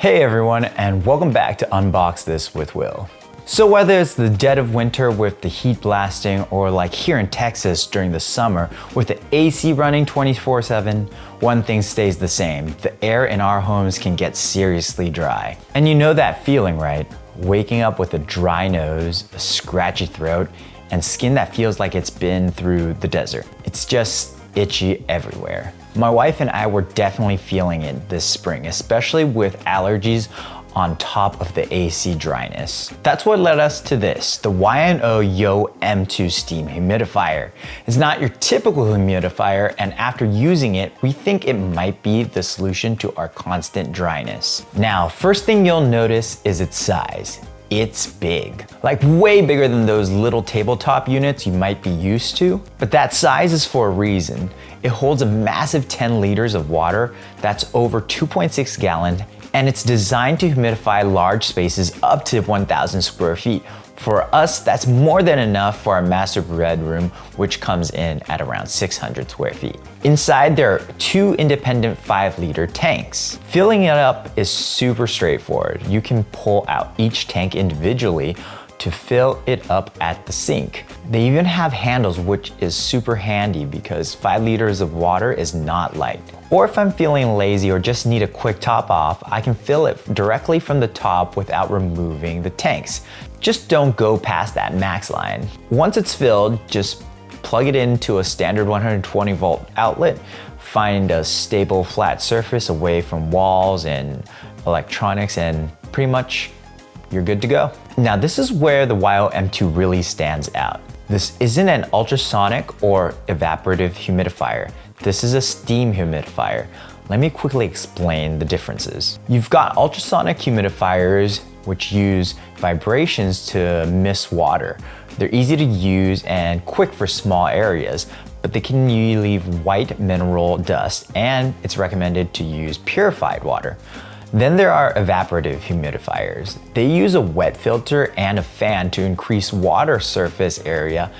Hey everyone, and welcome back to Unbox This with Will. So whether it's the dead of winter with the heat blasting, or like here in Texas during the summer with the AC running 24/7, one thing stays the same. The air in our homes can get seriously dry. And you know that feeling, right? Waking up with a dry nose, a scratchy throat, and skin that feels like it's been through the desert. It's just itchy everywhere. My wife and I were definitely feeling it this spring, especially with allergies on top of the AC dryness. That's what led us to this, the Y&O Yo M2 Steam Humidifier. It's not your typical humidifier, and after using it, we think it might be the solution to our constant dryness. Now, first thing you'll notice is its size. It's big, like way bigger than those little tabletop units you might be used to. But that size is for a reason. It holds a massive 10 liters of water, that's over 2.6 gallons, and it's designed to humidify large spaces up to 1,000 square feet. For us, that's more than enough for our master bedroom, which comes in at around 600 square feet. Inside, there are two independent 5-liter tanks. Filling it up is super straightforward. You can pull out each tank individually to fill it up at the sink. They even have handles, which is super handy because 5 liters of water is not light. Or if I'm feeling lazy or just need a quick top off, I can fill it directly from the top without removing the tanks. Just don't go past that max line. Once it's filled, just plug it into a standard 120 volt outlet, find a stable flat surface away from walls and electronics, and pretty much you're good to go. Now this is where the Y&O M2 really stands out. This isn't an ultrasonic or evaporative humidifier. This is a steam humidifier. Let me quickly explain the differences. You've got ultrasonic humidifiers which use vibrations to mist water. They're easy to use and quick for small areas, but they can leave white mineral dust, and it's recommended to use purified water. Then there are evaporative humidifiers. They use a wet filter and a fan to increase water surface area.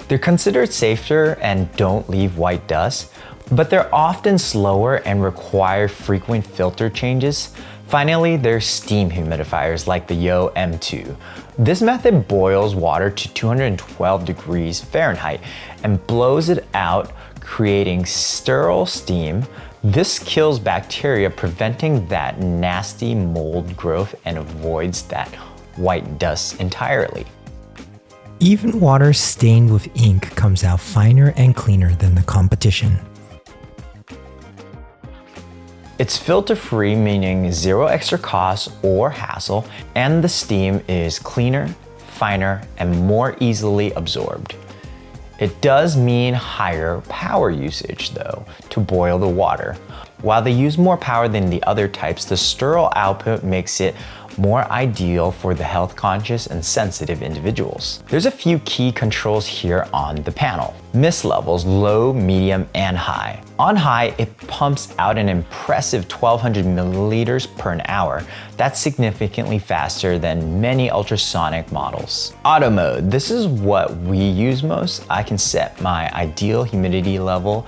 They're considered safer and don't leave white dust, but they're often slower and require frequent filter changes. Finally, there's steam humidifiers like the Yo M2. This method boils water to 212 degrees Fahrenheit and blows it out, creating sterile steam. This kills bacteria, preventing that nasty mold growth, and avoids that white dust entirely. Even water stained with ink comes out finer and cleaner than the competition. It's filter-free, meaning zero extra cost or hassle, and the steam is cleaner, finer, and more easily absorbed. It does mean higher power usage though, to boil the water. While they use more power than the other types, the sterile output makes it more ideal for the health conscious and sensitive individuals. There's a few key controls here on the panel. Mist levels, low, medium, and high. On high, it pumps out an impressive 1,200 milliliters per hour. That's significantly faster than many ultrasonic models. Auto mode, this is what we use most. I can set my ideal humidity level,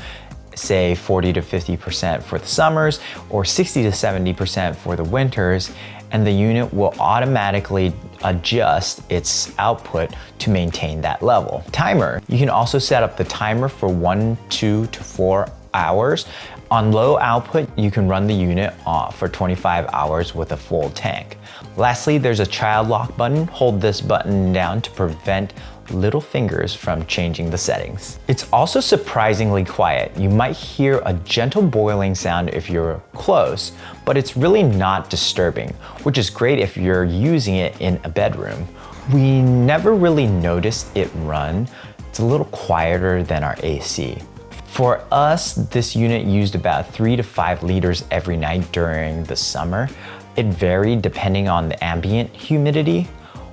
say 40 to 50% for the summers or 60 to 70% for the winters, and the unit will automatically adjust its output to maintain that level. Timer, you can also set up the timer for 1, 2 to 4 hours. On low output, you can run the unit off for 25 hours with a full tank. Lastly, there's a child lock button. Hold this button down to prevent little fingers from changing the settings. It's also surprisingly quiet. You might hear a gentle boiling sound if you're close, but it's really not disturbing, which is great if you're using it in a bedroom. We never really noticed it run. It's a little quieter than our AC. For us, this unit used about 3 to 5 liters every night during the summer. It varied depending on the ambient humidity.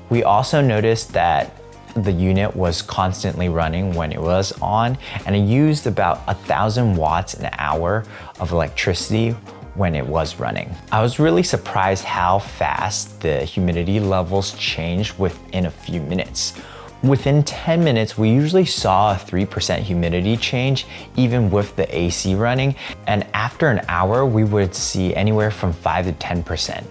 We also noticed that the unit was constantly running when it was on, and it used about 1,000 watts an hour of electricity when it was running. I was really surprised how fast the humidity levels changed within a few minutes. Within 10 minutes, we usually saw a 3% humidity change, even with the AC running, and after an hour, we would see anywhere from 5 to 10%.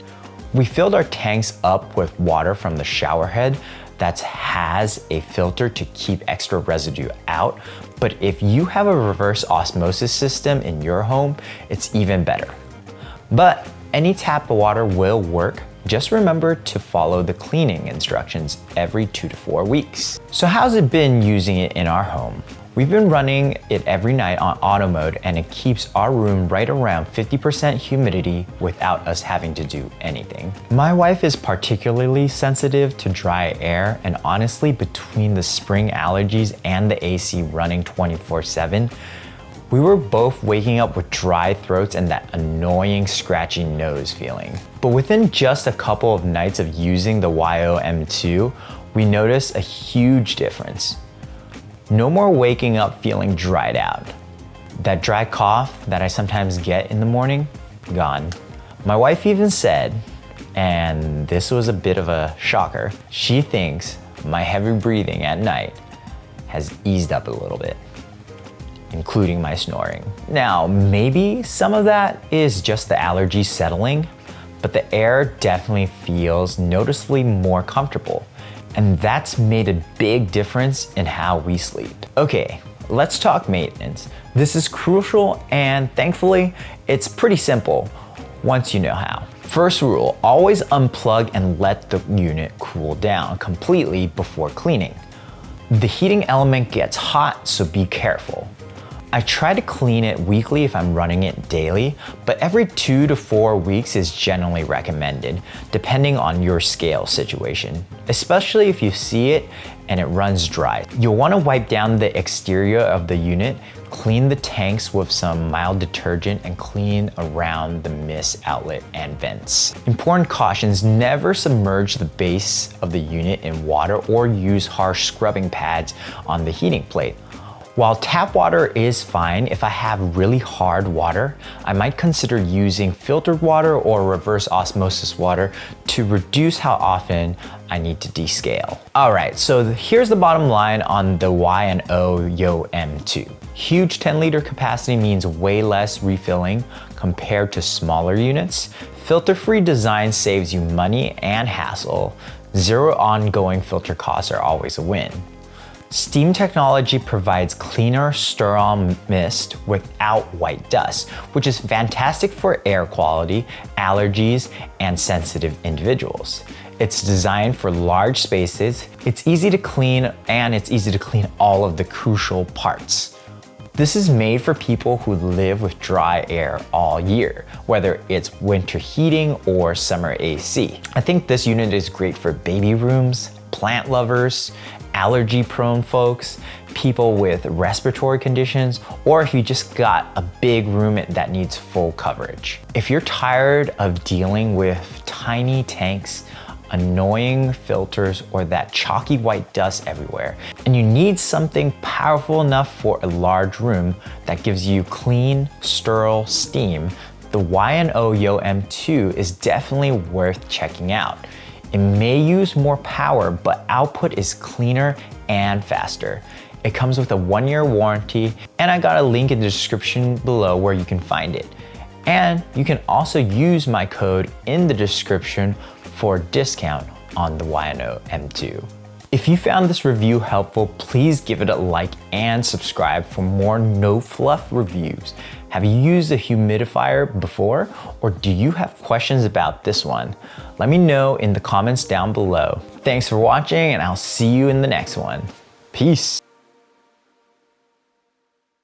We filled our tanks up with water from the shower head that has a filter to keep extra residue out. But if you have a reverse osmosis system in your home, it's even better. But any tap water will work. Just remember to follow the cleaning instructions every 2 to 4 weeks. So how's it been using it in our home? We've been running it every night on auto mode, and it keeps our room right around 50% humidity without us having to do anything. My wife is particularly sensitive to dry air, and honestly, between the spring allergies and the AC running 24/7, we were both waking up with dry throats and that annoying scratchy nose feeling. But within just a couple of nights of using the YO-M2, we noticed a huge difference. No more waking up feeling dried out. That dry cough that I sometimes get in the morning, gone. My wife even said, and this was a bit of a shocker, she thinks my heavy breathing at night has eased up a little bit, including my snoring. Now, maybe some of that is just the allergies settling, but the air definitely feels noticeably more comfortable. And that's made a big difference in how we sleep. Okay, let's talk maintenance. This is crucial, and thankfully, it's pretty simple once you know how. First rule, always unplug and let the unit cool down completely before cleaning. The heating element gets hot, so be careful. I try to clean it weekly if I'm running it daily, but every 2 to 4 weeks is generally recommended, depending on your scale situation, especially if you see it and it runs dry. You'll want to wipe down the exterior of the unit, clean the tanks with some mild detergent, and clean around the mist outlet and vents. Important cautions: never submerge the base of the unit in water or use harsh scrubbing pads on the heating plate. While tap water is fine, if I have really hard water, I might consider using filtered water or reverse osmosis water to reduce how often I need to descale. All right, so here's the bottom line on the Y&O YO-M2. Huge 10-liter capacity means way less refilling compared to smaller units. Filter-free design saves you money and hassle. Zero ongoing filter costs are always a win. Steam technology provides cleaner, sterile mist without white dust, which is fantastic for air quality, allergies, and sensitive individuals. It's designed for large spaces, it's easy to clean, and it's easy to clean all of the crucial parts. This is made for people who live with dry air all year, whether it's winter heating or summer AC. I think this unit is great for baby rooms, plant lovers, allergy-prone folks, people with respiratory conditions, or if you just got a big room that needs full coverage. If you're tired of dealing with tiny tanks, annoying filters, or that chalky white dust everywhere, and you need something powerful enough for a large room that gives you clean, sterile steam, the Y&O YO-M2 is definitely worth checking out. It may use more power, but output is cleaner and faster. It comes with a 1-year warranty, and I got a link in the description below where you can find it. And you can also use my code in the description for a discount on the Y&O M2. If you found this review helpful, please give it a like and subscribe for more no fluff reviews. Have you used a humidifier before, or do you have questions about this one? Let me know in the comments down below. Thanks for watching, and I'll see you in the next one. Peace.